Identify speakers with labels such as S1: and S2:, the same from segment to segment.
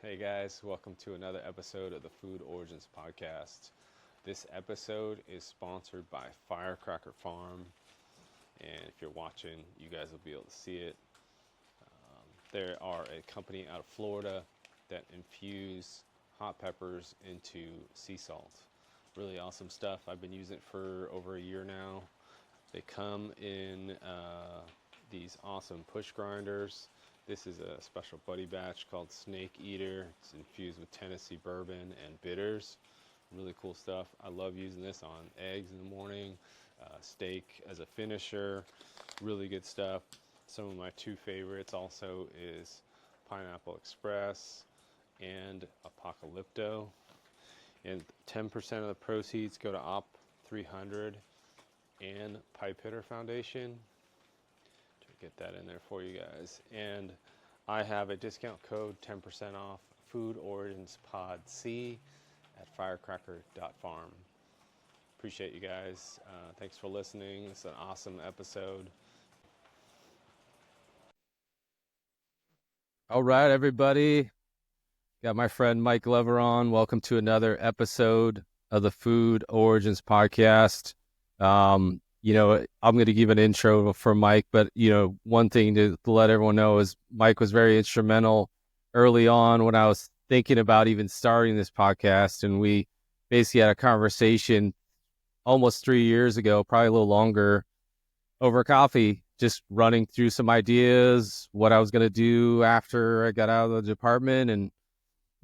S1: Hey guys, welcome to another episode of the Food Origins Podcast. This episode is sponsored by Firecracker Farm, and if you're watching, you guys will be able to see it. They are a company out of Florida that infuse hot peppers into sea salt. Really awesome stuff. I've been using it for over a year now. They come in these awesome push grinders. This is a special buddy batch called Snake Eater. It's infused with Tennessee bourbon and bitters. Really cool stuff. I love using this on eggs in the morning, steak as a finisher. Really good stuff. Some of my two favorites also is Pineapple Express and Apocalypto. And 10% of the proceeds go to Op 300 and Pipe Hitter Foundation. Get that in there for you guys. And I have a discount code 10% off Food Origins Pod C at firecracker.farm. Appreciate you guys. Thanks for listening. It's an awesome episode. All right, everybody. Got my friend Mike Lever on. Welcome to another episode of the Food Origins Podcast. I'm going to give an intro for Mike, but, one thing to let everyone know is Mike was very instrumental early on when I was thinking about even starting this podcast. And we basically had a conversation almost 3 years ago, probably a little longer, over coffee, just running through some ideas, what I was going to do after I got out of the department. And,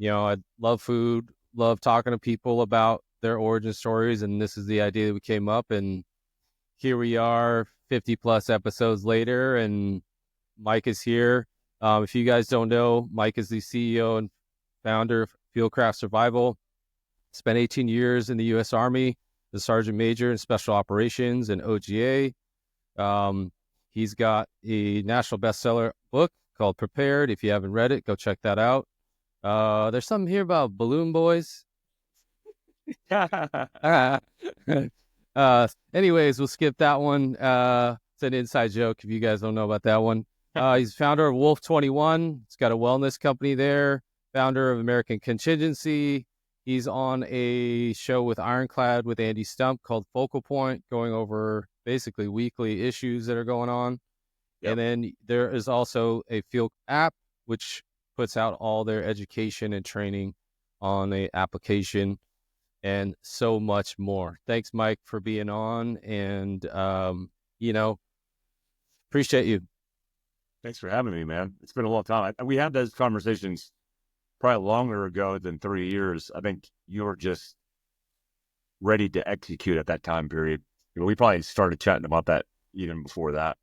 S1: I love food, love talking to people about their origin stories. And this is the idea that we came up, and here we are 50 plus episodes later, and Mike is here. If you guys don't know, Mike is the CEO and founder of FieldCraft Survival. Spent 18 years in the U.S. Army as Sergeant Major in Special Operations and OGA. He's got a national bestseller book called Prepared. If you haven't read it, go check that out. There's something here about balloon boys. Anyways, we'll skip that one. It's an inside joke if you guys don't know about that one. He's founder of Wolf 21. He's got a wellness company there. Founder of American Contingency. He's on a show with Ironclad with Andy Stump called Focal Point, going over basically weekly issues that are going on. Yep. And then there is also a Field app, which puts out all their education and training on a application, and so much more. Thanks, Mike, for being on, and, appreciate you.
S2: Thanks for having me, man. It's been a long time. We had those conversations probably longer ago than 3 years. I think you were just ready to execute at that time period. We probably started chatting about that even before that.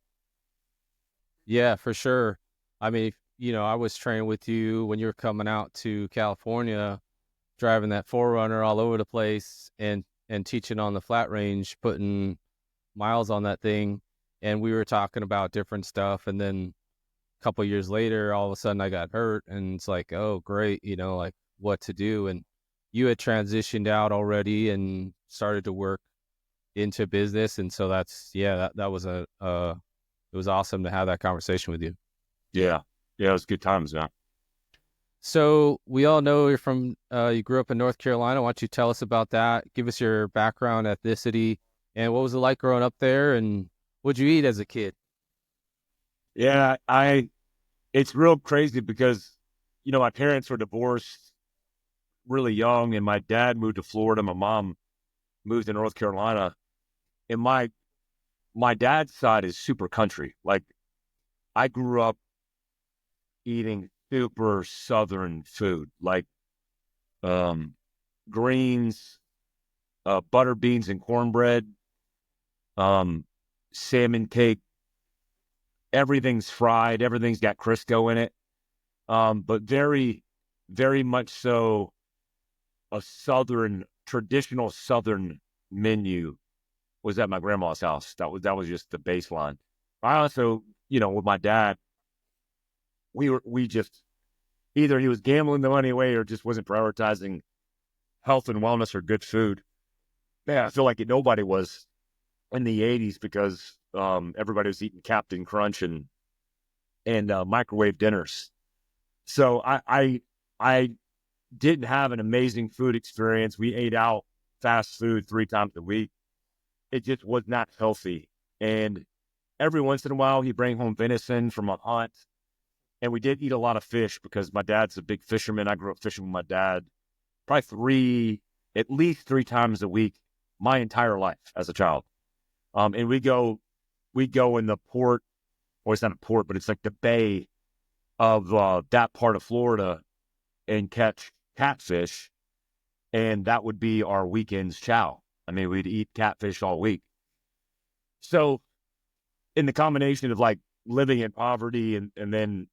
S1: Yeah, for sure. I mean, I was training with you when you were coming out to California, driving that 4Runner all over the place and teaching on the flat range, putting miles on that thing. And we were talking about different stuff. And then a couple of years later, all of a sudden I got hurt, and it's like, oh, great. Like what to do. And you had transitioned out already and started to work into business. And so that was it was awesome to have that conversation with you.
S2: Yeah. Yeah. It was good times, man.
S1: So we all know you're from, you grew up in North Carolina. Why don't you tell us about that? Give us your background, ethnicity, and what was it like growing up there, and what'd you eat as a kid?
S2: Yeah, it's real crazy because, my parents were divorced really young, and my dad moved to Florida. My mom moved to North Carolina, and my dad's side is super country. Like, I grew up eating super Southern food, like greens, butter beans and cornbread, salmon cake. Everything's fried. Everything's got Crisco in it. But very, very much so a traditional Southern menu was at my grandma's house. That was just the baseline. I also, with my dad, we just, either he was gambling the money away or just wasn't prioritizing health and wellness or good food. Man, I feel like nobody was in the 80s because everybody was eating Captain Crunch and microwave dinners. So I I didn't have an amazing food experience. We ate out fast food 3 times a week. It just was not healthy. And every once in a while, he'd bring home venison from a hunt. And we did eat a lot of fish because my dad's a big fisherman. I grew up fishing with my dad probably at least 3 times a week my entire life as a child. And we go in the port, or it's not a port, but it's like the bay of that part of Florida and catch catfish. And that would be our weekend's chow. I mean, we'd eat catfish all week. So in the combination of like living in poverty and then,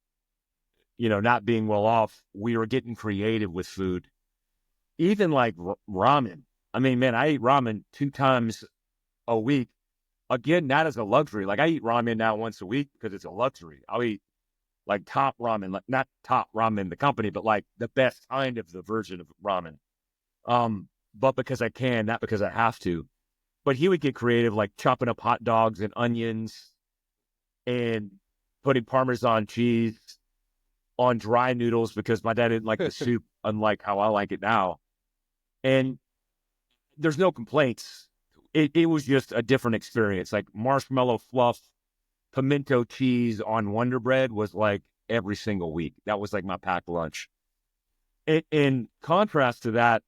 S2: not being well off, we were getting creative with food. Even like ramen. I mean, man, I eat ramen 2 times a week. Again, not as a luxury. Like I eat ramen now once a week because it's a luxury. I'll eat like top ramen, like not top ramen, the company, but like the best kind of the version of ramen. But because I can, not because I have to. But he would get creative, like chopping up hot dogs and onions and putting Parmesan cheese on dry noodles because my dad didn't like the soup, unlike how I like it now. And there's no complaints. It was just a different experience. Like marshmallow fluff, pimento cheese on Wonder Bread was like every single week. That was like my packed lunch. In contrast to that,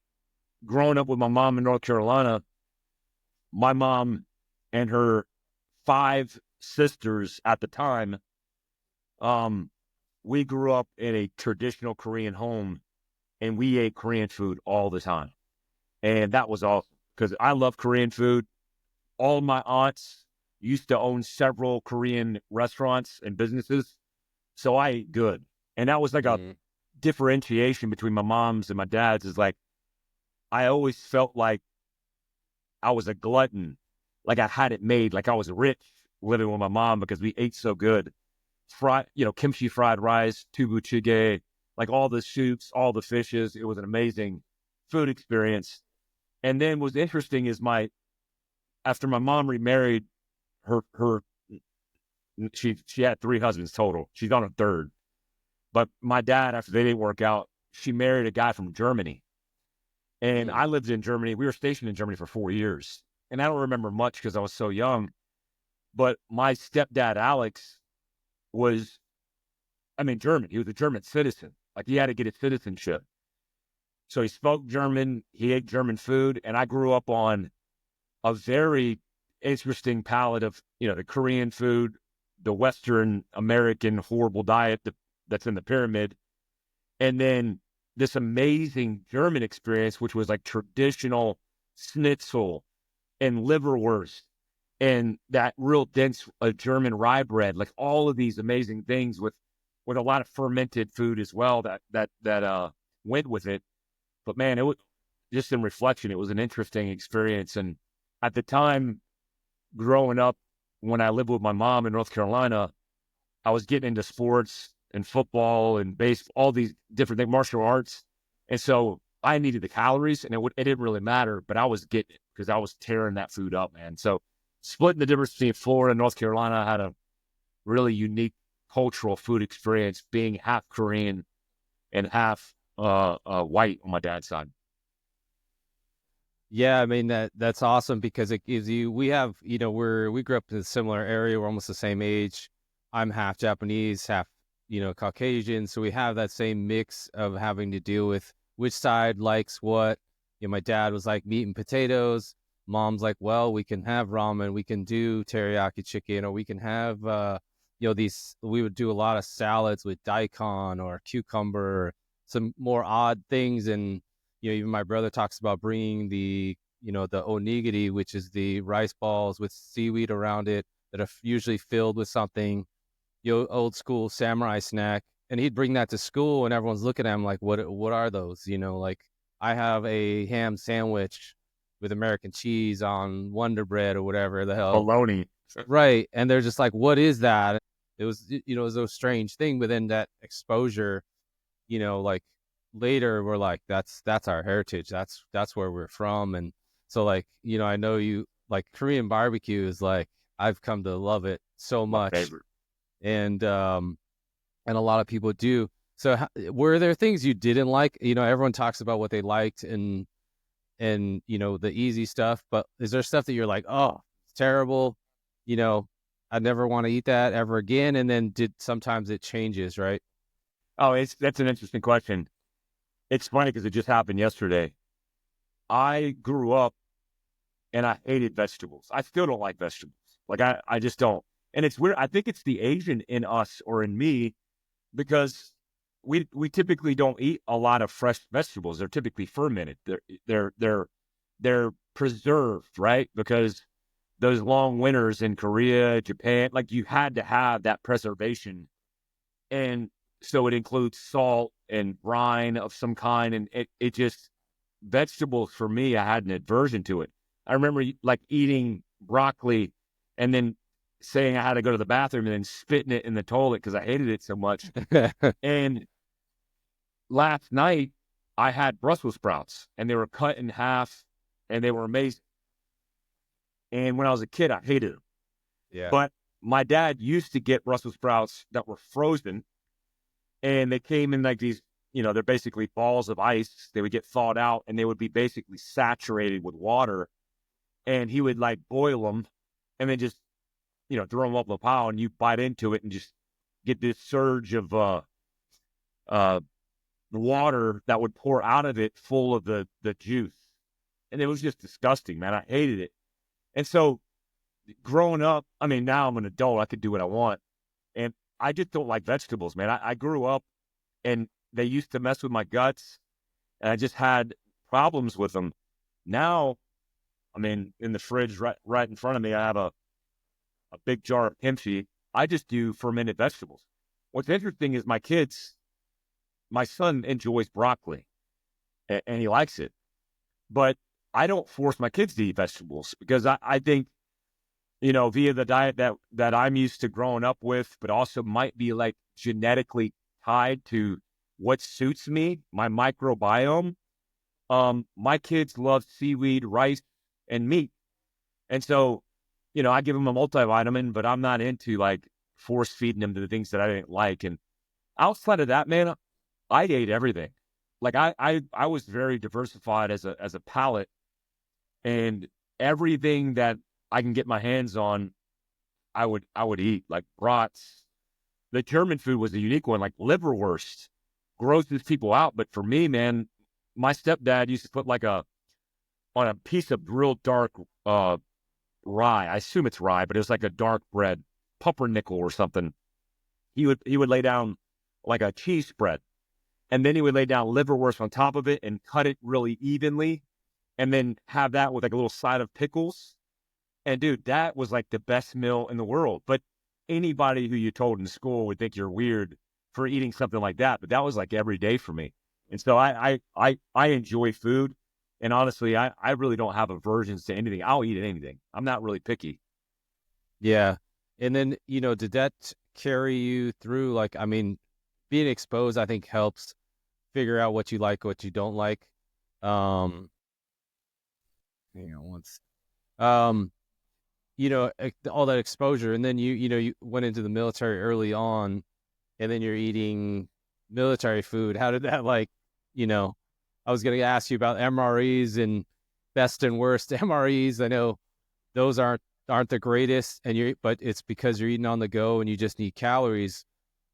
S2: growing up with my mom in North Carolina, my mom and her 5 sisters at the time, we grew up in a traditional Korean home and we ate Korean food all the time. And that was awesome because I love Korean food. All my aunts used to own several Korean restaurants and businesses. So I ate good. And that was like a differentiation between my mom's and my dad's, is like, I always felt like I was a glutton. Like I had it made, like I was rich living with my mom because we ate so good. Kimchi fried rice, tubu jjigae, like all the soups, all the fishes. It was an amazing food experience. And then what's interesting is after my mom remarried, she had 3 husbands total. She's on a 3rd. But my dad, after they didn't work out, she married a guy from Germany. And I lived in Germany. We were stationed in Germany for 4 years. And I don't remember much because I was so young. But my stepdad, Alex, was German. He was a German citizen. Like he had to get his citizenship. So he spoke German. He ate German food. And I grew up on a very interesting palette of, the Korean food, the Western American horrible diet that's in the pyramid. And then this amazing German experience, which was like traditional schnitzel and liverwurst and that real dense German rye bread, like all of these amazing things with a lot of fermented food as well that went with it. But man, it was just in reflection, it was an interesting experience. And at the time, growing up, when I lived with my mom in North Carolina, I was getting into sports and football and baseball, all these different things, martial arts. And so I needed the calories, and it didn't really matter, but I was getting it because I was tearing that food up, man. So splitting the difference between Florida and North Carolina, had a really unique cultural food experience, being half Korean and half white on my dad's side.
S1: Yeah, I mean that's awesome because it gives you. We have, we grew up in a similar area. We're almost the same age. I'm half Japanese, half Caucasian, so we have that same mix of having to deal with which side likes what. My dad was like meat and potatoes. Mom's like, well, we can have ramen, we can do teriyaki chicken, or we can have these. We would do a lot of salads with daikon or cucumber, some more odd things. And even my brother talks about bringing the onigiri, which is the rice balls with seaweed around it that are usually filled with something, old school samurai snack. And he'd bring that to school and everyone's looking at him like, what are those? Like, I have a ham sandwich with American cheese on Wonder Bread or whatever the hell.
S2: Bologna.
S1: Right. And they're just like, what is that? It was, it was a strange thing. But then that exposure, like, later we're like, that's our heritage, that's where we're from. And so, like, I know you like Korean barbecue is like, I've come to love it so much.
S2: My favorite.
S1: And a lot of people do. So were there things you didn't like? Everyone talks about what they liked and the easy stuff, but is there stuff that you're like, oh, it's terrible, you know, I never want to eat that ever again? And then sometimes it changes, right?
S2: Oh, that's an interesting question. It's funny because it just happened yesterday. I grew up and I hated vegetables. I still don't like vegetables. Like I just don't. And it's weird. I think it's the Asian in us or in me because we typically don't eat a lot of fresh vegetables. They're typically fermented. They're preserved, right? Because those long winters in Korea, Japan, like you had to have that preservation. And so it includes salt and brine of some kind. And it just, vegetables for me, I had an aversion to it. I remember like eating broccoli and then saying I had to go to the bathroom and then spitting it in the toilet because I hated it so much. And last night I had Brussels sprouts and they were cut in half and they were amazing. And when I was a kid, I hated them.
S1: Yeah.
S2: But my dad used to get Brussels sprouts that were frozen and they came in like these, they're basically balls of ice. They would get thawed out and they would be basically saturated with water. And he would like boil them and then just, throw them up in a pile and you bite into it and just get this surge of water that would pour out of it full of the juice. And it was just disgusting, man. I hated it. And so growing up, I mean, now I'm an adult. I could do what I want. And I just don't like vegetables, man. I grew up and they used to mess with my guts and I just had problems with them. Now, I mean, in the fridge right in front of me, I have a big jar of kimchi. I just do fermented vegetables. What's interesting is my son enjoys broccoli and he likes it, but I don't force my kids to eat vegetables because I think, via the diet that I'm used to growing up with, but also might be like genetically tied to what suits me, my microbiome. My kids love seaweed, rice, and meat. And so, I give them a multivitamin, but I'm not into like force feeding them to the things that I didn't like. And outside of that, man, I ate everything. Like I was very diversified as a palate, and everything that I can get my hands on, I would eat. Like brats. The German food was a unique one, like liverwurst. Grosses people out, but for me, man, my stepdad used to put like on a piece of real dark rye. I assume it's rye, but it was like a dark bread, pumpernickel or something. He would lay down like a cheese spread, and then he would lay down liverwurst on top of it and cut it really evenly, and then have that with like a little side of pickles. And dude, that was like the best meal in the world. But anybody who you told in school would think you're weird for eating something like that. But that was like every day for me. And so I enjoy food. And honestly, I really don't have aversions to anything. I'll eat anything. I'm not really picky.
S1: Yeah. And then, did that carry you through? Like, I mean, being exposed, I think helps figure out what you like, what you don't like. Once, all that exposure. And then you went into the military early on and then you're eating military food. How did that I was going to ask you about MREs and best and worst MREs. I know those aren't the greatest, but it's because you're eating on the go and you just need calories.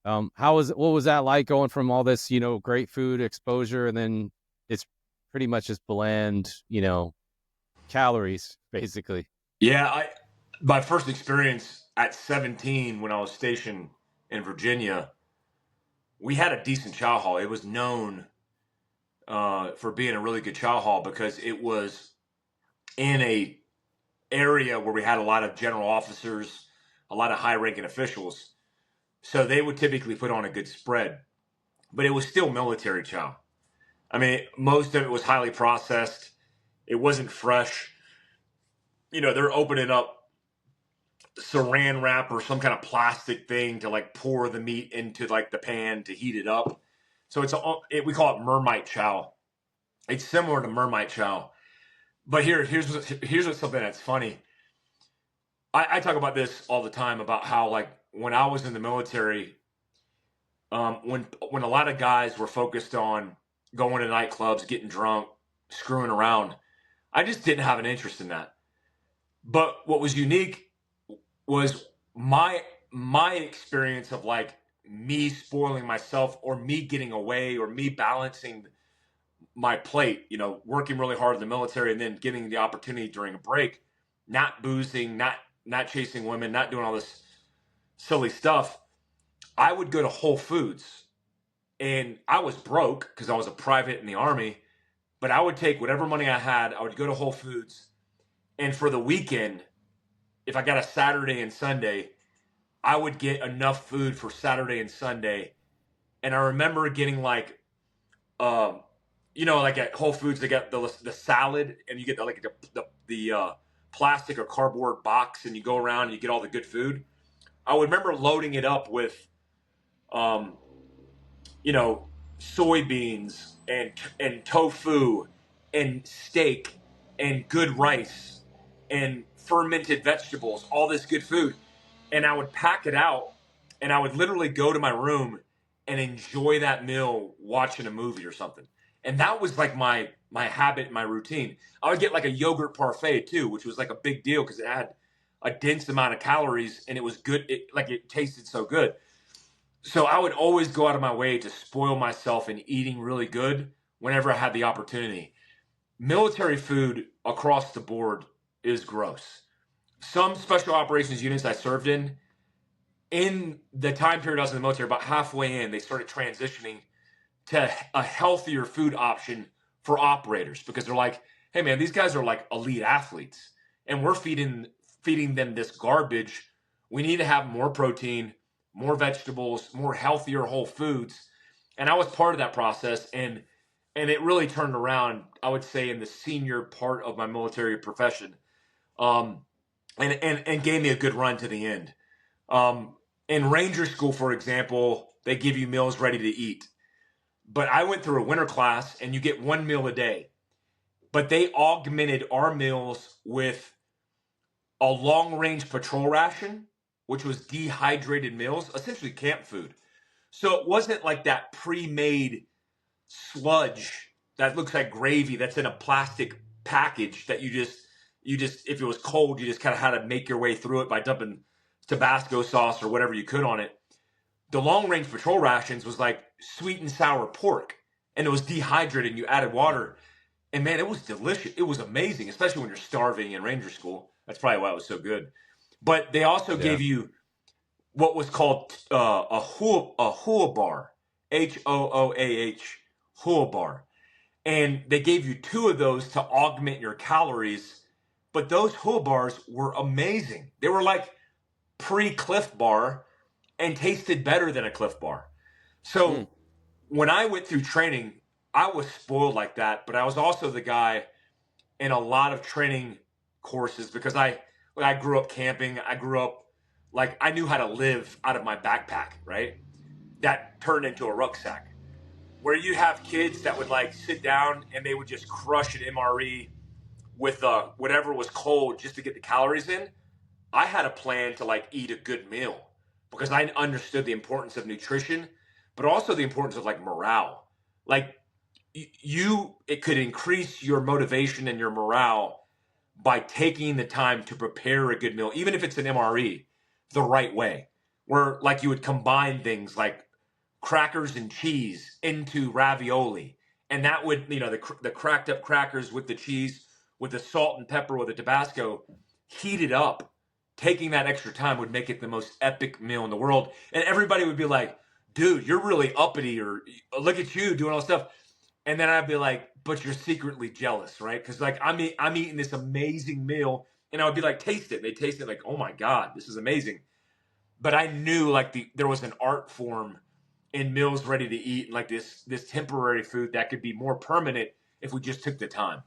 S1: What was that like going from all this, great food exposure and then it's pretty much just bland, calories basically?
S3: Yeah, my first experience at 17 when I was stationed in Virginia, we had a decent chow hall. It was known for being a really good chow hall because it was in a area where we had a lot of general officers, a lot of high-ranking officials. So they would typically put on a good spread, but it was still military chow. I mean, most of it was highly processed. It wasn't fresh. They're opening up saran wrap or some kind of plastic thing to like pour the meat into like the pan to heat it up. So we call it mermite chow. It's similar to mermite chow, but here's what's something that's funny. I talk about this all the time about how like when I was in the military, when a lot of guys were focused on going to nightclubs, getting drunk, screwing around, I just didn't have an interest in that. But what was unique was my experience of like me spoiling myself or me getting away or me balancing my plate, you know, working really hard in the military and then getting the opportunity during a break, not boozing, not chasing women, not doing all this silly stuff. I would go to Whole Foods, and I was broke because I was a private in the Army, but I would take whatever money I had, I would go to Whole Foods, and for the weekend, if I got a Saturday and Sunday, I would get enough food for Saturday and Sunday. And I remember getting like, like at Whole Foods, they got the salad, and you get the plastic or cardboard box, and you go around and you get all the good food. I would remember loading it up with, soybeans and tofu and steak and good rice and fermented vegetables, all this good food. And I would pack it out, and I would literally go to my room and enjoy that meal watching a movie or something. And that was like my habit, my routine. I would get like a yogurt parfait too, which was like a big deal because it had a dense amount of calories and it was good. It tasted so good. So I would always go out of my way to spoil myself in eating really good whenever I had the opportunity. Military food across the board is gross. Some special operations units I served in the time period I was in the military, about halfway in, they started transitioning to a healthier food option for operators because they're like, hey man, these guys are like elite athletes and we're feeding them this garbage. We need to have more protein, more vegetables, more healthier whole foods. And I was part of that process, and it really turned around, I would say, in the senior part of my military profession, and gave me a good run to the end. In Ranger School, for example, they give you meals ready to eat. But I went through a winter class, and you get one meal a day. But they augmented our meals with a long-range patrol ration, which was dehydrated meals, essentially camp food. So it wasn't like that pre-made sludge that looks like gravy that's in a plastic package that you just if it was cold, you just kind of had to make your way through it by dumping Tabasco sauce or whatever you could on it. The long-range patrol rations was like sweet and sour pork, and it was dehydrated and you added water. And man, it was delicious. It was amazing, especially when you're starving in Ranger School. That's probably why it was so good. But they also gave you what was called a hua bar, HOOAH, hua bar. And they gave you 2 of those to augment your calories. But those hua bars were amazing. They were like pre-Cliff Bar and tasted better than a Cliff Bar. So when I went through training, I was spoiled like that. But I was also the guy in a lot of training courses because I grew up camping. I grew up like I knew how to live out of my backpack, right? That turned into a rucksack. Where you have kids that would like sit down and they would just crush an MRE with whatever was cold just to get the calories in. I had a plan to like eat a good meal because I understood the importance of nutrition, but also the importance of like morale. Like it could increase your motivation and your morale by taking the time to prepare a good meal, even if it's an MRE, the right way, where like you would combine things like crackers and cheese into ravioli. And that would, the cracked up crackers with the cheese, with the salt and pepper, with the Tabasco, heated up, taking that extra time would make it the most epic meal in the world. And everybody would be like, dude, you're really uppity, or look at you doing all this stuff. And then I'd be like, but you're secretly jealous, right? Because like I'm eating this amazing meal, and I would be like, taste it. And they taste it like, oh my God, this is amazing. But I knew like there was an art form in meals ready to eat, and like this temporary food that could be more permanent if we just took the time.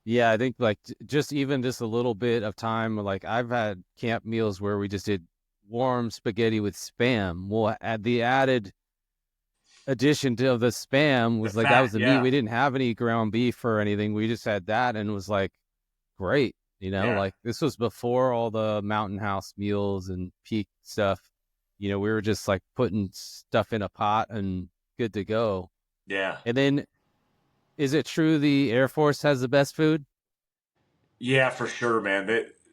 S2: Yeah, I think like just a little bit of time. Like I've had camp meals where we just did warm spaghetti with Spam. We'll add the added addition to the Spam was
S3: The
S2: like
S3: fat,
S2: that was the meat.
S3: yeah.
S2: We didn't have any ground beef or anything. We just had that, and it was like great.
S3: Yeah.
S2: Like this was before all the Mountain House meals and peak stuff.
S1: we were just like putting stuff in a pot and good to go.
S3: Yeah.
S1: And then, is it true the Air Force has the best food?
S3: Yeah, for sure, man.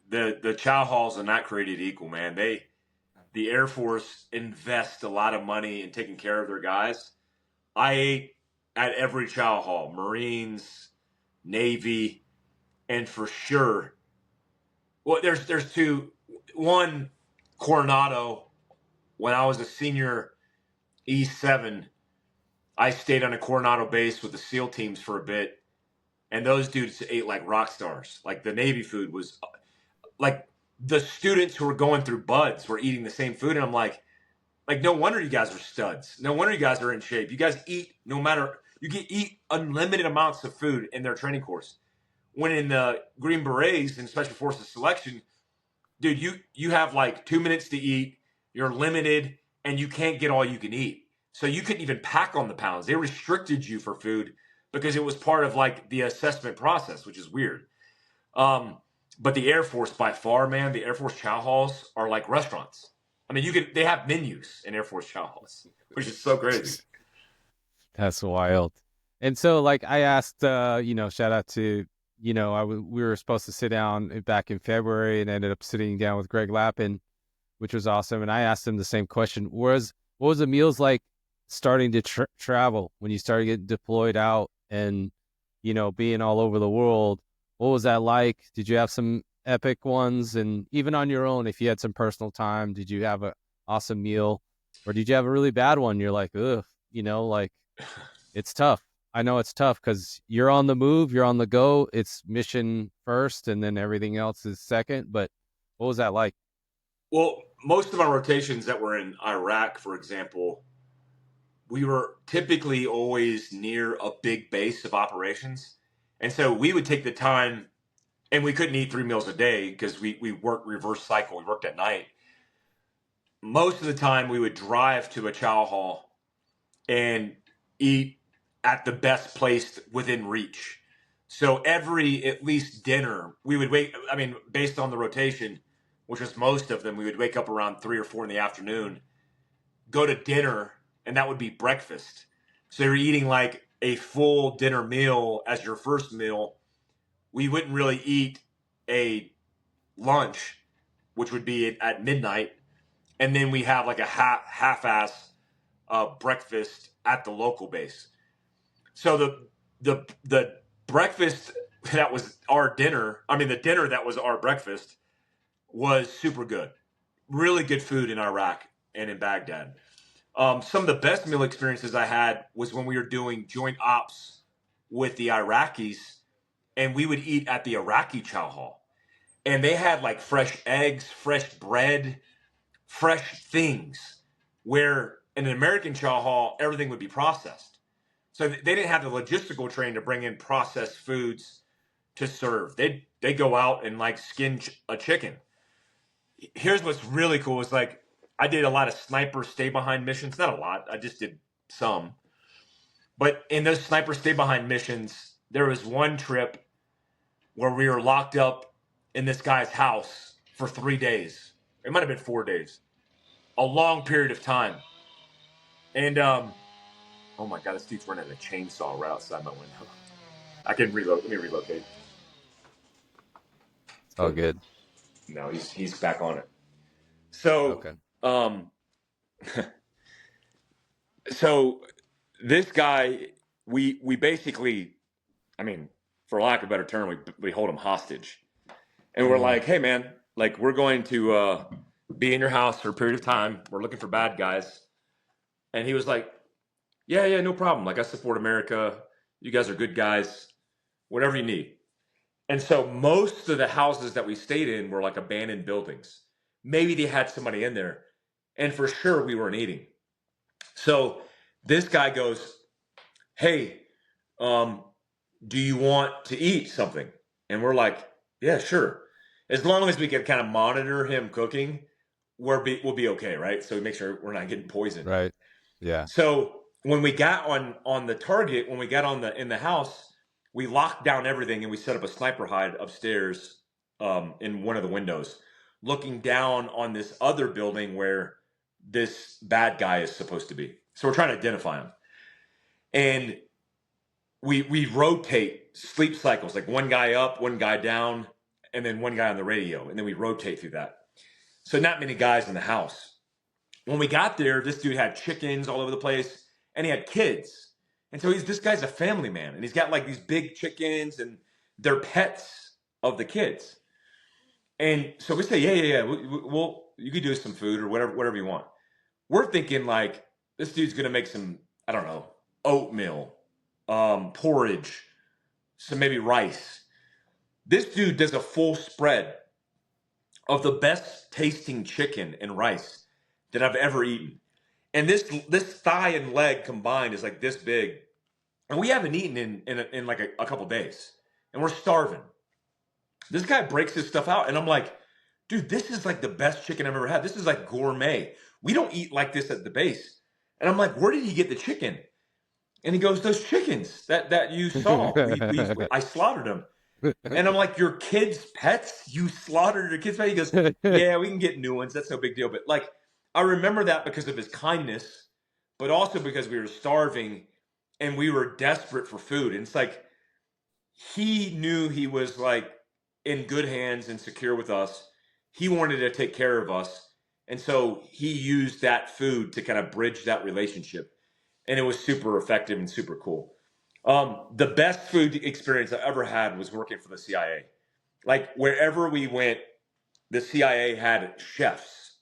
S3: The chow halls are not created equal, man. The Air Force invest a lot of money in taking care of their guys. I ate at every chow hall, Marines, Navy, and for sure, well, there's two. One, Coronado. When I was a senior E7, I stayed on a Coronado base with the SEAL teams for a bit, and those dudes ate like rock stars. Like the Navy food was like the students who were going through buds were eating the same food, and I'm like, no wonder you guys are studs. No wonder you guys are in shape. You guys eat no matter you can eat unlimited amounts of food in their training course. When in the Green Berets and Special Forces selection, dude, you have like 2 minutes to eat. You're limited, and you can't get all you can eat. So you couldn't even pack on the pounds. They restricted you for food because it was part of like the assessment process, which is weird. But the Air Force, by far, man, the Air Force chow halls are like restaurants. I mean, they have menus in Air Force chow halls, which is so crazy.
S1: That's wild. And so, like, I asked, shout out to, we were supposed to sit down back in February and ended up sitting down with Greg Lapin, which was awesome. And I asked him the same question. What was the meals like starting to travel when you started getting deployed out and, being all over the world? What was that like? Did you have some epic ones? And even on your own, if you had some personal time, did you have an awesome meal? Or did you have a really bad one? You're like, ugh, like, it's tough. I know it's tough because you're on the move, you're on the go. It's mission first, and then everything else is second. But what was that like?
S3: Well, most of our rotations that were in Iraq, for example, we were typically always near a big base of operations. And so we would take the time, and we couldn't eat 3 meals a day because we worked reverse cycle. We worked at night. Most of the time, we would drive to a chow hall and eat at the best place within reach. So every at least dinner, we would wait. I mean, based on the rotation, which was most of them, we would wake up around 3 or 4 in the afternoon, go to dinner, and that would be breakfast. So you're eating like a full dinner meal as your first meal. We wouldn't really eat a lunch, which would be at midnight, and then we have like a half-ass breakfast at the local base. So the breakfast that was our dinner, the dinner that was our breakfast was super good. Really good food in Iraq and in Baghdad. Some of the best meal experiences I had was when we were doing joint ops with the Iraqis, and we would eat at the Iraqi chow hall. And they had like fresh eggs, fresh bread, fresh things, where in an American chow hall, everything would be processed. So they didn't have the logistical training to bring in processed foods to serve. They go out and like skin a chicken. Here's what's really cool is like I did a lot of sniper stay behind missions. Not a lot. I just did some. But in those sniper stay behind missions, there was one trip where we were locked up in this guy's house for 3 days. It might have been 4 days. A long period of time. And oh my God, this dude's running a chainsaw right outside my window. I can reload. Let me relocate.
S1: It's all good.
S3: No, he's back on it. So,
S1: Okay.
S3: So this guy, we basically, for lack of a better term, we hold him hostage, and we're like, hey man, like we're going to be in your house for a period of time. We're looking for bad guys, and he was like, yeah, no problem. Like I support America. You guys are good guys. Whatever you need. And so most of the houses that we stayed in were like abandoned buildings. Maybe they had somebody in there, and for sure we weren't eating. So this guy goes, hey, do you want to eat something? And we're like, yeah, sure. As long as we can kind of monitor him cooking, we'll be okay, right? So we make sure we're not getting poisoned.
S1: Right. Yeah.
S3: So when we got on the target, when we got in the house, we locked down everything and we set up a sniper hide upstairs in one of the windows, looking down on this other building where this bad guy is supposed to be. So we're trying to identify him. And we rotate sleep cycles, like one guy up, one guy down, and then one guy on the radio. And then we rotate through that. So not many guys in the house. When we got there, this dude had chickens all over the place, and he had kids. And so this guy's a family man, and he's got like these big chickens, and they're pets of the kids. And so we say, yeah. Well, you could do some food or whatever you want. We're thinking like, this dude's going to make some, I don't know, oatmeal, porridge, some maybe rice. This dude does a full spread of the best tasting chicken and rice that I've ever eaten. And this thigh and leg combined is like this big. And we haven't eaten in like a couple days. And we're starving. This guy breaks his stuff out. And I'm like, dude, this is like the best chicken I've ever had. This is like gourmet. We don't eat like this at the base. And I'm like, where did he get the chicken? And he goes, those chickens that you saw, I slaughtered them. And I'm like, your kids' pets? You slaughtered your kids' pets? He goes, yeah, we can get new ones. That's no big deal. But like, I remember that because of his kindness, but also because we were starving and we were desperate for food. And it's like, he knew he was like in good hands and secure with us. He wanted to take care of us. And so he used that food to kind of bridge that relationship. And it was super effective and super cool. The best food experience I ever had was working for the CIA. Like wherever we went, the CIA had chefs.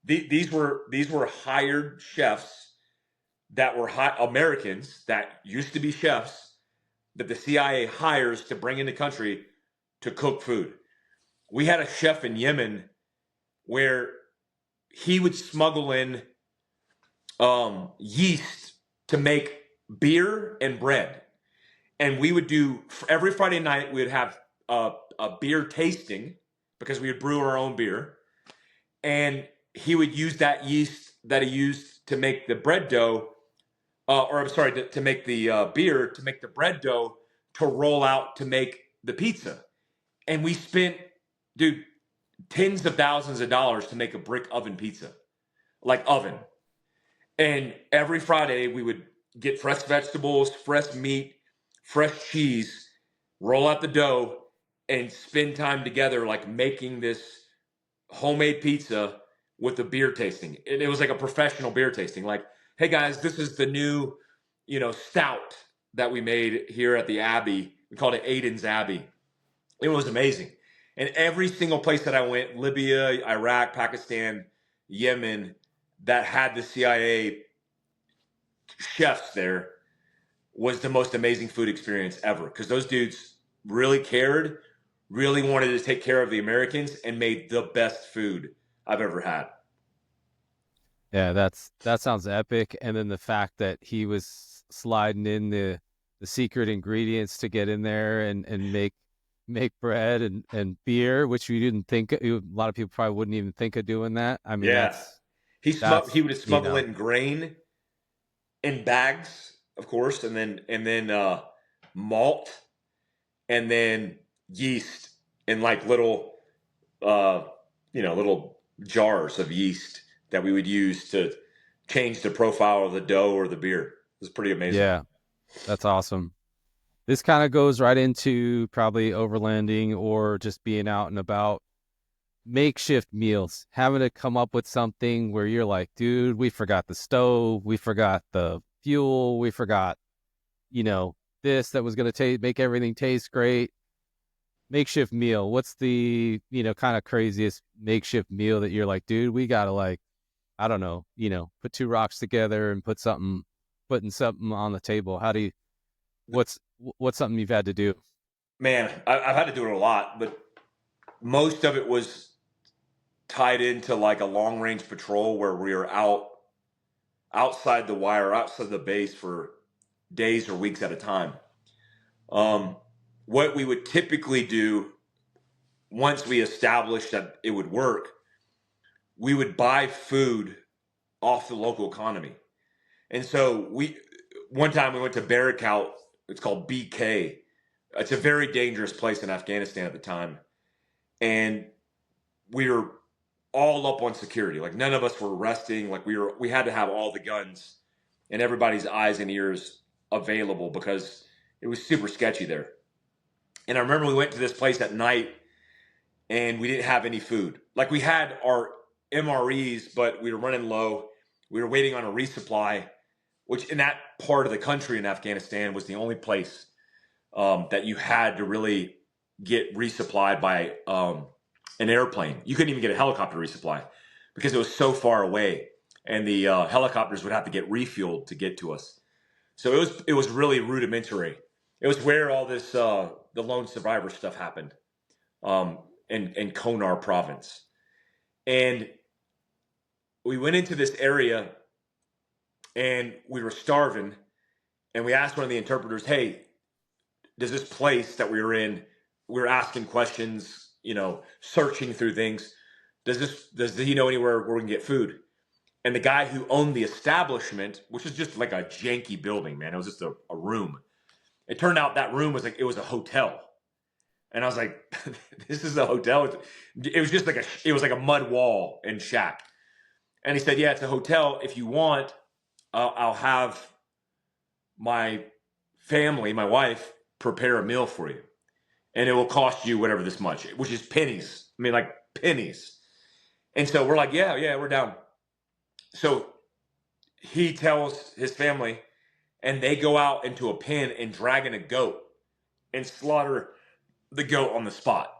S3: These were hired chefs that were Americans that used to be chefs that the CIA hires to bring in the country to cook food. We had a chef in Yemen where he would smuggle in yeast to make beer and bread. And we would do, every Friday night, we would have a beer tasting because we would brew our own beer. And he would use that yeast that he used to make the bread dough, to make the beer, to make the bread dough, to roll out to make the pizza. And we spent, dude, tens of thousands of dollars to make a brick oven pizza, like oven. And every Friday we would get fresh vegetables, fresh meat, fresh cheese, roll out the dough, and spend time together like making this homemade pizza with a beer tasting. And it was like a professional beer tasting. Like, hey guys, this is the new, stout that we made here at the Abbey. We called it Aiden's Abbey. It was amazing. And every single place that I went, Libya, Iraq, Pakistan, Yemen, that had the CIA chefs there, was the most amazing food experience ever. Because those dudes really cared, really wanted to take care of the Americans, and made the best food I've ever had.
S1: Yeah, that sounds epic. And then the fact that he was sliding in the secret ingredients to get in there and make bread and beer, which we didn't think, a lot of people probably wouldn't even think of doing that. I mean,
S3: yeah, he would smuggle in grain in bags, of course, and then malt, and then yeast in like little little jars of yeast that we would use to change the profile of the dough or the beer. It was pretty amazing.
S1: Yeah, that's awesome. This kind of goes right into probably overlanding or just being out and about. Makeshift meals, having to come up with something where you're like, dude, we forgot the stove, we forgot the fuel, we forgot, this that was going to make everything taste great. Makeshift meal. What's the, kind of craziest makeshift meal that you're like, dude, we got to like, I don't know, put two rocks together and putting something on the table. What's something you've had to do?
S3: Man, I've had to do it a lot, but most of it was tied into like a long range patrol where we were outside the wire, outside the base for days or weeks at a time. What we would typically do once we established that it would work, we would buy food off the local economy. And so one time we went to Barakout. It's called BK. It's a very dangerous place in Afghanistan at the time. And we were all up on security. Like none of us were resting. Like we had to have all the guns and everybody's eyes and ears available because it was super sketchy there. And I remember we went to this place at night and we didn't have any food. Like we had our MREs, but we were running low. We were waiting on a resupply, which in that part of the country in Afghanistan was the only place that you had to really get resupplied by an airplane. You couldn't even get a helicopter resupply because it was so far away, and the helicopters would have to get refueled to get to us. So it was really rudimentary. It was where all this the lone survivor stuff happened in Konar province, and we went into this area and we were starving, and we asked one of the interpreters, "Hey, does this place that we were in, we were asking questions, searching through things. Does he know anywhere where we can get food?" And the guy who owned the establishment, which was just like a janky building, man, it was just a room. It turned out that room was it was a hotel. And I was like, this is a hotel. It was just it was like a mud wall and shack. And he said, yeah, it's a hotel. If you want, I'll have my family, my wife, prepare a meal for you. And it will cost you whatever this much, which is pennies. I mean, like pennies. And so we're like, yeah, we're down. So he tells his family, and they go out into a pen and drag in a goat and slaughter the goat on the spot.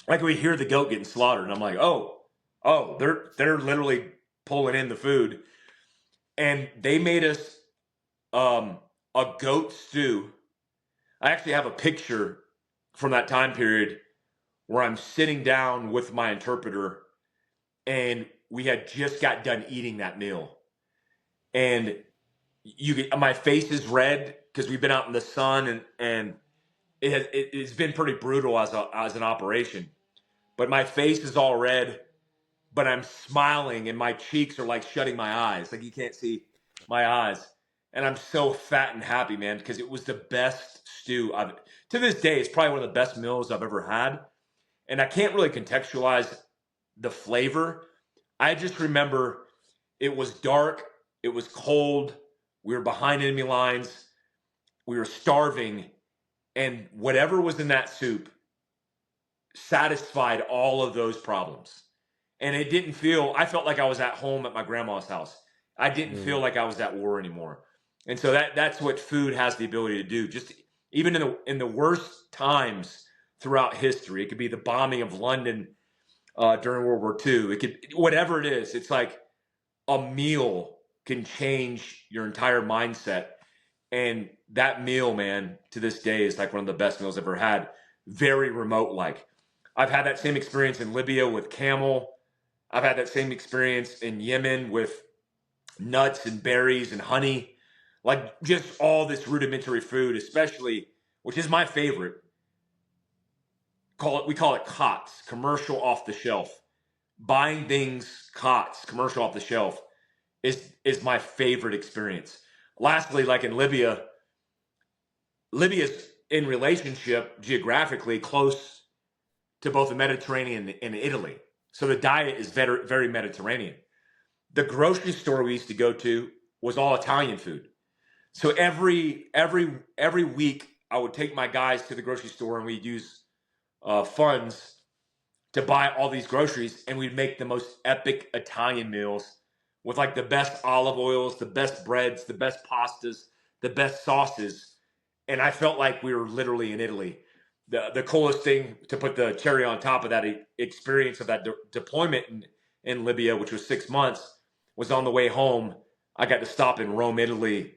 S3: Like we hear the goat getting slaughtered, and I'm like, oh, they're literally pulling in the food. And they made us a goat stew. I actually have a picture from that time period where I'm sitting down with my interpreter, and we had just got done eating that meal. And my face is red because we've been out in the sun, and it's been pretty brutal as an operation. But my face is all red, but I'm smiling, and my cheeks are like shutting my eyes. Like you can't see my eyes. And I'm so fat and happy, man, because it was the best stew to this day. It's probably one of the best meals I've ever had. And I can't really contextualize the flavor. I just remember it was dark. It was cold. We were behind enemy lines. We were starving. And whatever was in that soup satisfied all of those problems. And it didn't I felt like I was at home at my grandma's house. I didn't feel like I was at war anymore. And so that's what food has the ability to do. Just even in the worst times throughout history, it could be the bombing of London during World War II. It could, whatever it is, it's like a meal can change your entire mindset. And that meal, man, to this day is like one of the best meals I've ever had. Very remote like. I've had that same experience in Libya with camel. I've had that same experience in Yemen with nuts and berries and honey. Like just all this rudimentary food, especially, which is my favorite. We call it COTS, commercial off the shelf. Buying things COTS, commercial off the shelf, is my favorite experience. Lastly, like in Libya's in relationship geographically close to both the Mediterranean and Italy. So the diet is very, very Mediterranean. The grocery store we used to go to was all Italian food. So every week I would take my guys to the grocery store and we'd use funds to buy all these groceries, and we'd make the most epic Italian meals with like the best olive oils, the best breads, the best pastas, the best sauces. And I felt like we were literally in Italy. The coolest thing, to put the cherry on top of that experience of that deployment in Libya, which was 6 months, was on the way home. I got to stop in Rome, Italy